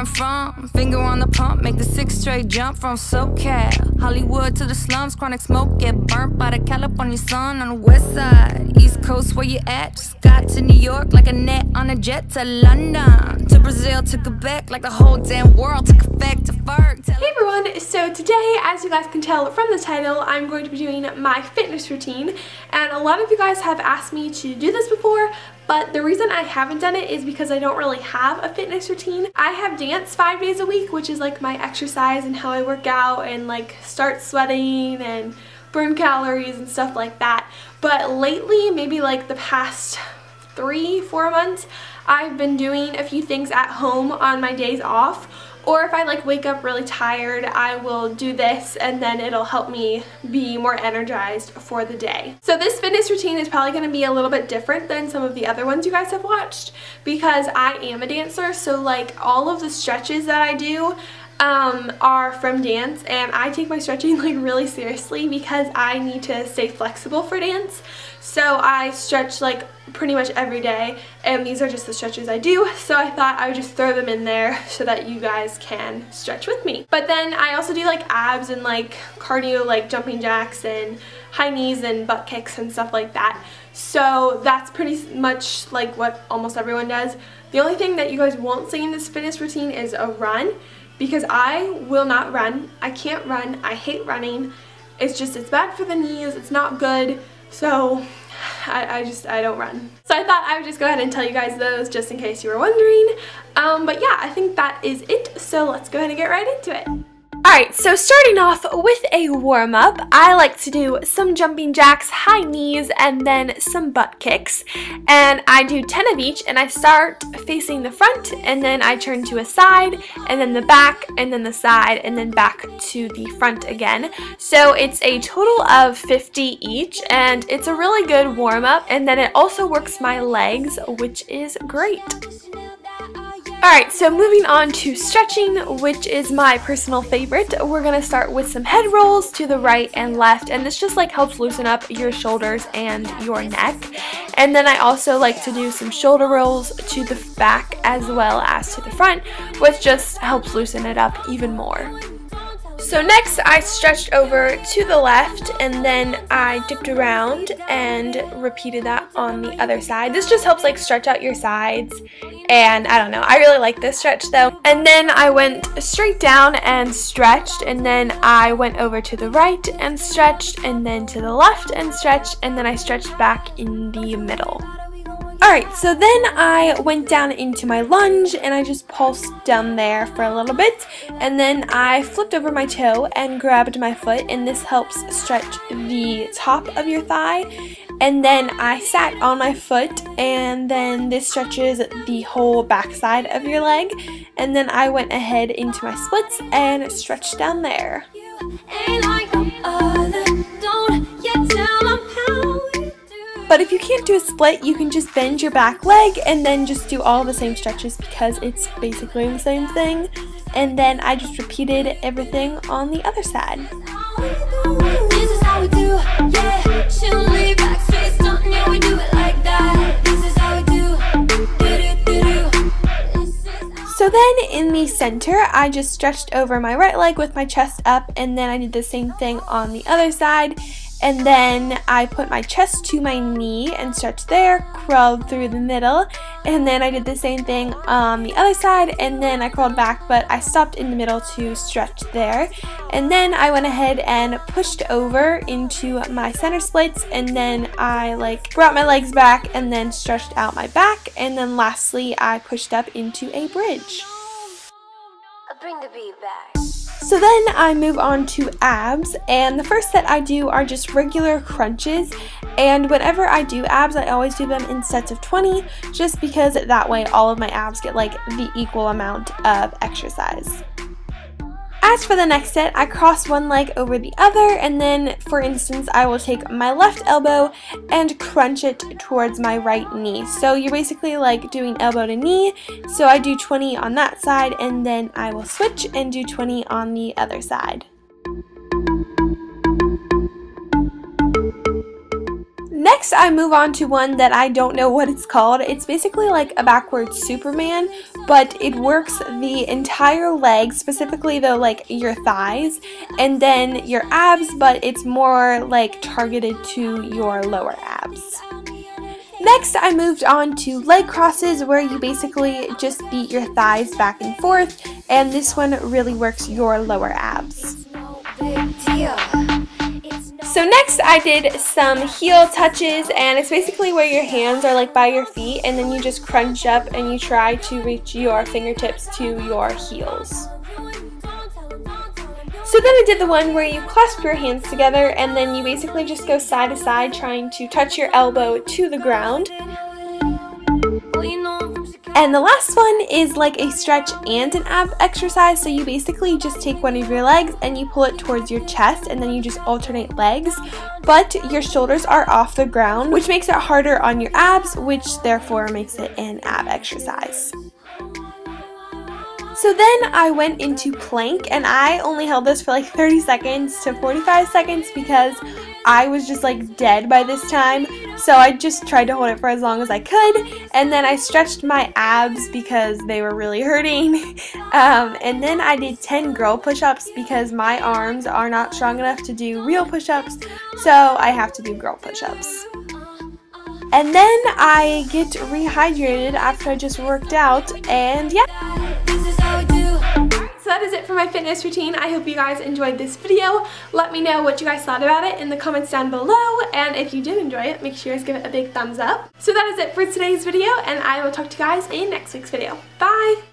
I'm from. Finger on the pump, make the 6 straight jump from SoCal. Hollywood to the slums, chronic smoke, get burnt by the California sun on the west side. East Coast, where you at? Just got to New York like a net on a jet to London. To Brazil, to Quebec, like the whole damn world took effect to Ferg. Hey everyone, so today, as you guys can tell from the title, I'm going to be doing my fitness routine. And a lot of you guys have asked me to do this before, but the reason I haven't done it is because I don't really have a fitness routine. I have dance 5 days a week, which is like my exercise and how I work out and like start sweating and burn calories and stuff like that. But lately, maybe like the past 3-4 months, I've been doing a few things at home on my days off. Or if I like wake up really tired, I will do this and then it'll help me be more energized for the day. So this fitness routine is probably going to be a little bit different than some of the other ones you guys have watched because I am a dancer, so like all of the stretches that I do are from dance, and I take my stretching like really seriously because I need to stay flexible for dance. So I stretch like pretty much every day, and these are just the stretches I do, so I thought I would just throw them in there so that you guys can stretch with me. But then I also do like abs and like cardio, like jumping jacks and high knees and butt kicks and stuff like that. So that's pretty much like what almost everyone does. The only thing that you guys won't see in this fitness routine is a run, because I will not run. I can't run. I hate running. It's bad for the knees. It's not good. So I don't run. So I thought I would just go ahead and tell you guys those just in case you were wondering. But yeah, I think that is it. So let's go ahead and get right into it. Alright, so starting off with a warm-up, I like to do some jumping jacks, high knees, and then some butt kicks. And I do 10 of each, and I start facing the front, and then I turn to a side, and then the back, and then the side, and then back to the front again. So it's a total of 50 each, and it's a really good warm-up, and then it also works my legs, which is great. Alright, so moving on to stretching, which is my personal favorite. We're going to start with some head rolls to the right and left, and this just like helps loosen up your shoulders and your neck. And then I also like to do some shoulder rolls to the back as well as to the front, which just helps loosen it up even more. So next I stretched over to the left, and then I dipped around and repeated that on the other side. This just helps like stretch out your sides, and I don't know, I really like this stretch though. And then I went straight down and stretched, and then I went over to the right and stretched, and then to the left and stretched, and then I stretched back in the middle. Alright, so then I went down into my lunge and I just pulsed down there for a little bit, and then I flipped over my toe and grabbed my foot, and this helps stretch the top of your thigh. And then I sat on my foot, and then this stretches the whole backside of your leg. And then I went ahead into my splits and stretched down there. But if you can't do a split, you can just bend your back leg and then just do all the same stretches because it's basically the same thing. And then I just repeated everything on the other side. This is how we do, yeah. She'll leave backspace, don't know we do it like that. This is how we do, So then in the center, I just stretched over my right leg with my chest up, and then I did the same thing on the other side. And then I put my chest to my knee and stretched there, crawled through the middle, and then I did the same thing on the other side, and then I crawled back, but I stopped in the middle to stretch there. And then I went ahead and pushed over into my center splits, and then I like brought my legs back and then stretched out my back, and then lastly I pushed up into a bridge. Bring the beat back. So then I move on to abs, and the first set I do are just regular crunches, and whenever I do abs I always do them in sets of 20 just because that way all of my abs get like the equal amount of exercise. As for the next set, I cross one leg over the other, and then for instance I will take my left elbow and crunch it towards my right knee. So you're basically like doing elbow to knee, so I do 20 on that side, and then I will switch and do 20 on the other side. Next next I move on to one that I don't know what it's called. It's basically like a backwards Superman, but it works the entire leg, specifically though like your thighs, and then your abs, but it's more like targeted to your lower abs. Next, I moved on to leg crosses, where you basically just beat your thighs back and forth, and this one really works your lower abs. So next I did some heel touches, and it's basically where your hands are like by your feet, and then you just crunch up and you try to reach your fingertips to your heels. So then I did the one where you clasp your hands together and then you basically just go side to side trying to touch your elbow to the ground. And the last one is like a stretch and an ab exercise, so you basically just take one of your legs and you pull it towards your chest, and then you just alternate legs, but your shoulders are off the ground, which makes it harder on your abs, which therefore makes it an ab exercise. So then I went into plank, and I only held this for like 30 seconds to 45 seconds because I was just like dead by this time. So I just tried to hold it for as long as I could, and then I stretched my abs because they were really hurting. And then I did 10 girl push-ups because my arms are not strong enough to do real push-ups, so I have to do girl push-ups. And then I get rehydrated after I just worked out, and yeah. So that is it for my fitness routine. I hope you guys enjoyed this video. Let me know what you guys thought about it in the comments down below, and if you did enjoy it, make sure you guys give it a big thumbs up. So that is it for today's video, and I will talk to you guys in next week's video. Bye!